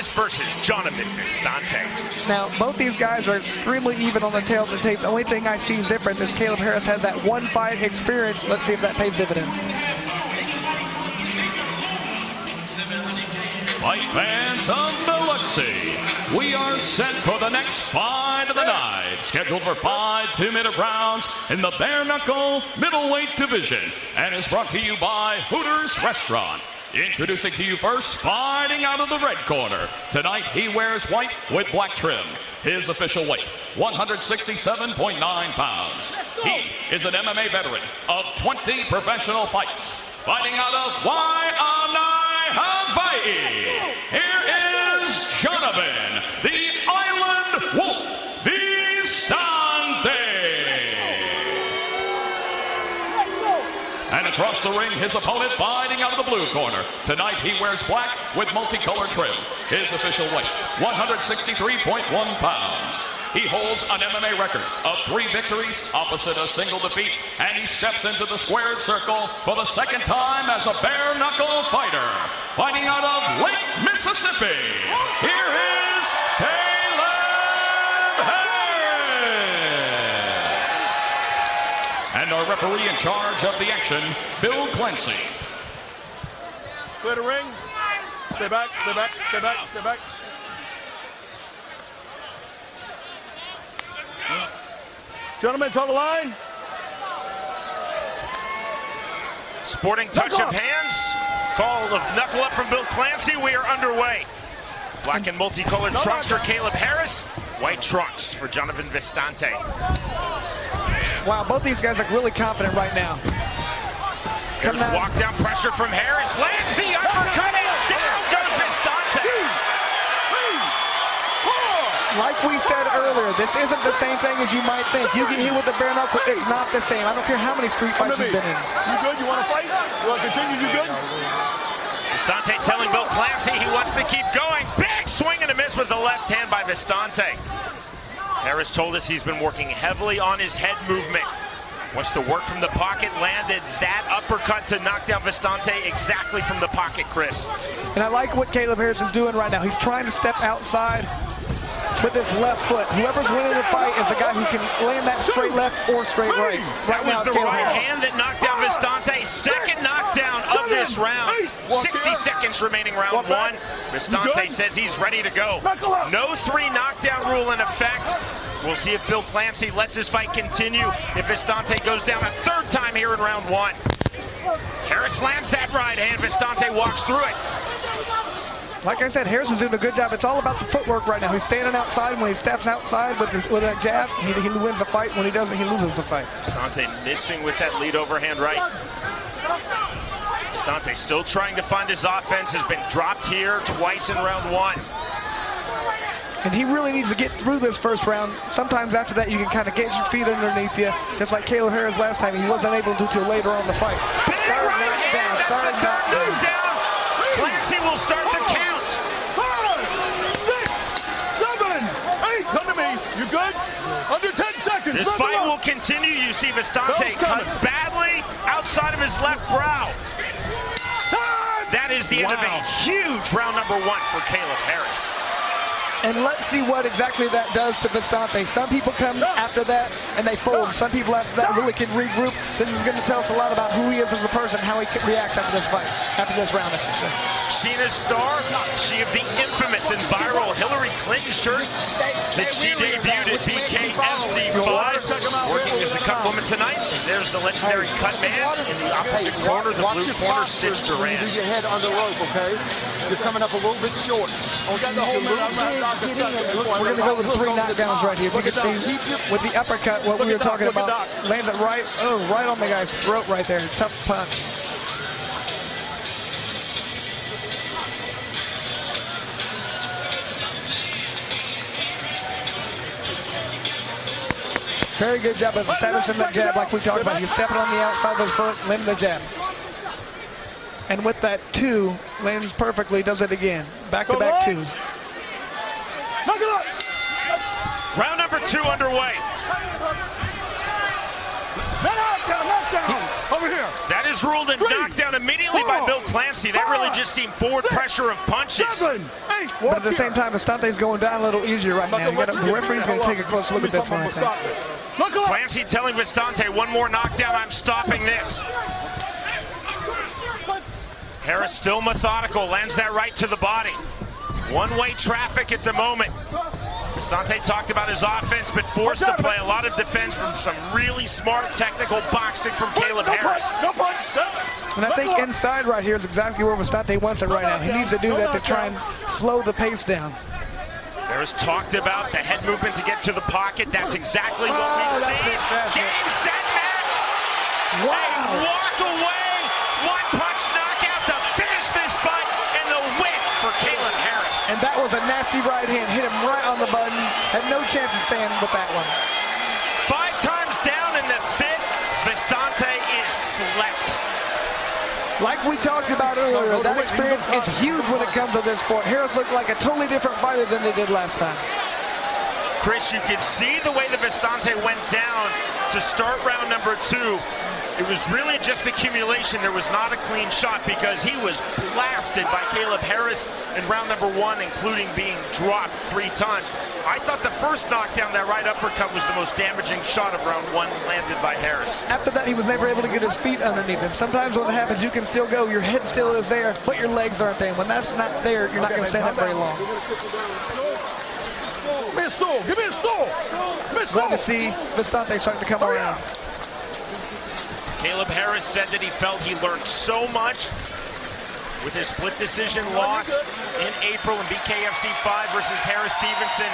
Harris versus Johnavan Vistante. Now, both these guys are extremely even on the tail of the tape. The only thing I see is different is Kaleb Harris has that one fight experience. Let's see if that pays dividends. Fight fans of Biloxi, we are set for the next fight of the night, scheduled for 5 2-minute rounds in the bare knuckle middleweight division, and is brought to you by Hooters Restaurant. Introducing to you first, fighting out of the red corner. Tonight he wears white with black trim. His official weight, 167.9 pounds. He is an MMA veteran of 20 professional fights. Fighting out of Waianae, Hawaii. Here is Johnavan, the Island Wolf Vistante. And across the ring, his opponent fighting out of the blue corner. Tonight he wears black with multicolored trim. His official weight, 163.1 pounds. He holds an MMA record of 3 victories opposite a single defeat, and he steps into the squared circle for the second time as a bare knuckle fighter. Fighting out of Lake Mississippi, here is Kaleb Harris. And our referee in charge of the action, Bill Clancy. Clear the ring. Stay back, stay back, stay back, stay back. Gentlemen, to the line. Sporting touch of hands. Call of knuckle up from Bill Clancy. We are underway. Black and multicolored trunks for Kaleb Harris. White trunks for Johnavan Vistante. Wow, both these guys look really confident right now. There's walk down pressure from Harris. Lands the uppercut and down goes Vistante. Like we said earlier, this isn't the same thing as you might think. You get hit with the bare knuckle, it's not the same. I don't care how many street fights you've been in. You good? You want to fight? You want to continue? You good? Vistante telling Bill Clancy he wants to keep going. Big swing and a miss with the left hand by Vistante. Harris told us he's been working heavily on his head movement. Wants to work from the pocket, landed that uppercut to knock down Vistante exactly from the pocket, Chris. And I like what Kaleb Harris is doing right now. He's trying to step outside with his left foot. Whoever's winning the fight is a guy who can land that straight left or straight right. That was the right hand that knocked down Vistante. Second knockdown of this round. 60 seconds remaining round 1. Vistante says he's ready to go. No 3 knockdown rule in effect. We'll see if Bill Clancy lets this fight continue. If Vistante goes down a 3rd time here in round 1. Harris lands that right hand. Vistante walks through it. Like I said, Harris is doing a good job. It's all about the footwork right now. He's standing outside. When he steps outside with a jab, he wins the fight. When he doesn't, he loses the fight. Vistante missing with that lead overhand right. Vistante still trying to find his offense. Has been dropped here twice in round 1. And he really needs to get through this first round. Sometimes after that, you can kind of get your feet underneath you. Just like Kaleb Harris last time, he wasn't able to till later on in the fight. Big right hand, that's the third knockdown. Clancy will start the count. 5, 6, 7, 8. Come to me. You good? Under 10 seconds. This fight will continue. You see Vistante cut badly outside of his left brow. That is the end of a huge round number 1 for Kaleb Harris. And let's see what exactly that does to Vistante. Some people come after that and they fold. Some people after that really can regroup. This is going to tell us a lot about who he is as a person, how he reacts after this fight, after this round, I should say. Sheena's star, she of the infamous and viral Hillary Clinton shirt that she debuted at BKFC 5. Working as a cut woman tonight. There's the legendary cut man in the opposite corner, the blue corner, Stitch Duran. Do your head on the rope, okay? You're coming up a little bit short. We're going to go with 3 knockdowns right here. If you can see with the uppercut, what we were talking about, lands it right on the guy's throat right there. Tough punch. Very good job of establishing that jab like we talked about. He's stepping on the outside of his foot, landing the jab. And with that 2, lands perfectly, does it again. Back-to-back 2s. Round number 2 underway. Over here. That is ruled a knockdown immediately by Bill Clancy. That really just seemed forward pressure of punches. 7, 8, But at the same time, Vistante's going down a little easier right now. The referee's going to take a close look at this one, I think. Clancy telling Vistante, one more knockdown, I'm stopping this. Harris still methodical, lands that right to the body. One-way traffic at the moment. Vistante talked about his offense, but forced to play a lot of defense from some really smart technical boxing from Kaleb Harris. And I think inside right here is exactly where Vistante wants it right now. He needs to do that to try and slow the pace down. Harris talked about the head movement to get to the pocket. That's exactly what we've seen. Game, set, match. Wow. A walk away, one-punch knockout to finish this fight, and the win for Kaleb Harris. And that was a nasty right hand. Hit him right on the button. Had no chance to stand with that one. 5 times down in the 5th, Vistante is slept. Like we talked about earlier, that experience is huge when it comes to this sport. Harris looked like a totally different fighter than they did last time. Chris, you can see the way that Vistante went down to start round number 2. It was really just accumulation. There was not a clean shot because he was blasted by Kaleb Harris in round number 1, including being dropped 3 times. I thought the first knockdown, that right uppercut, was the most damaging shot of round 1 landed by Harris. After that, he was never able to get his feet underneath him. Sometimes when it happens, you can still go. Your head still is there, but your legs aren't there. When that's not there, you're not going to stand up very long. Give me a stool. Give me a stool. Glad to see Vistante starting to come around. Kaleb Harris said that he felt he learned so much with his split decision loss in April in BKFC 5 versus Harris Stevenson.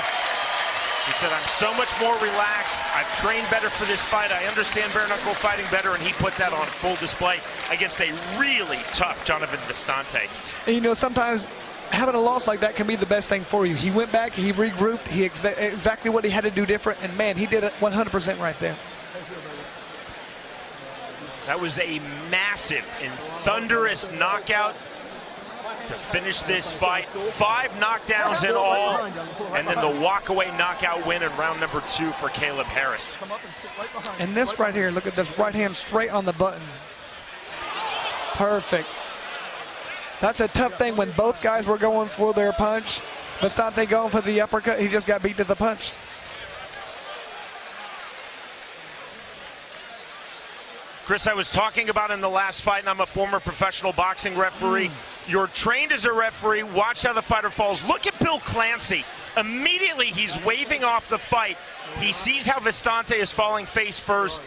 He said, I'm so much more relaxed. I've trained better for this fight. I understand bare knuckle fighting better, and he put that on full display against a really tough Johnavan Vistante. And you know, sometimes having a loss like that can be the best thing for you. He went back, he regrouped, he exactly what he had to do different, and man, he did it 100% right there. That was a massive and thunderous knockout to finish this fight. 5 knockdowns in all, and then the walkaway knockout win in round number 2 for Kaleb Harris. And this right here, look at this right hand straight on the button. Perfect. That's a tough thing when both guys were going for their punch. Vistante going for the uppercut, he just got beat to the punch. Chris, I was talking about in the last fight, and I'm a former professional boxing referee. You're trained as a referee. Watch how the fighter falls. Look at Bill Clancy. Immediately, he's waving off the fight. He sees how Vistante is falling face first.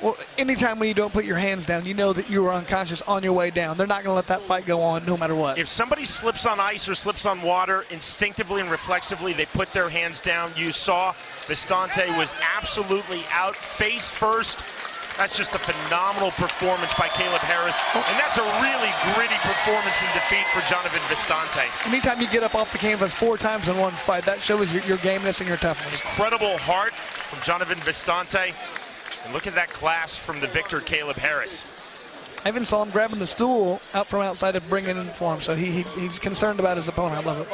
Well, anytime when you don't put your hands down, you know that you are unconscious on your way down. They're not going to let that fight go on no matter what. If somebody slips on ice or slips on water, instinctively and reflexively, they put their hands down. You saw Vistante was absolutely out face first. That's just a phenomenal performance by Kaleb Harris, and that's a really gritty performance in defeat for Johnavan Vistante. Anytime you get up off the canvas 4 times in one fight, that shows your gameness and your toughness. Incredible heart from Johnavan Vistante, and look at that class from the victor, Kaleb Harris. I even saw him grabbing the stool out from outside and bringing it in for him, so he's concerned about his opponent. I love it.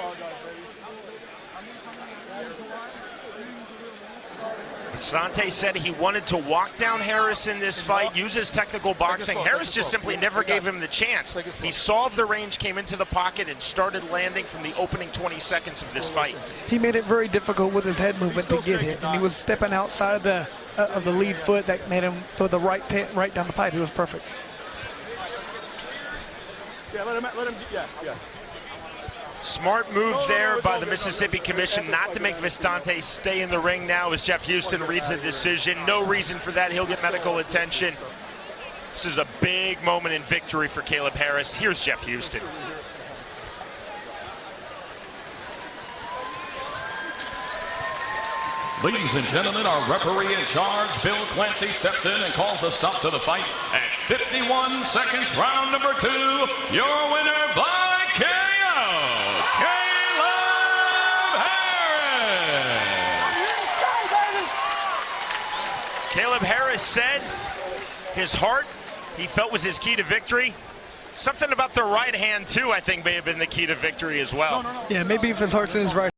Vistante said he wanted to walk down Harris in this fight, use his technical boxing. Harris just simply never gave him the chance. He saw the range, came into the pocket, and started landing from the opening 20 seconds of this fight. He made it very difficult with his head movement to get hit, and he was stepping outside of the lead foot that made him put the right down the pipe. He was perfect. Yeah, let him, yeah. Smart move there by the Mississippi Commission not to make Vistante stay in the ring now as Jeff Houston reads the decision. No reason for that. He'll get medical attention. This is a big moment in victory for Kaleb Harris. Here's Jeff Houston. Ladies and gentlemen, our referee in charge, Bill Clancy, steps in and calls a stop to the fight at 51 seconds, round number 2. Your winner by KO, Kaleb Harris. Kaleb Harris said his heart, he felt, was his key to victory. Something about the right hand, too, I think may have been the key to victory as well. Yeah, maybe if his heart's in his right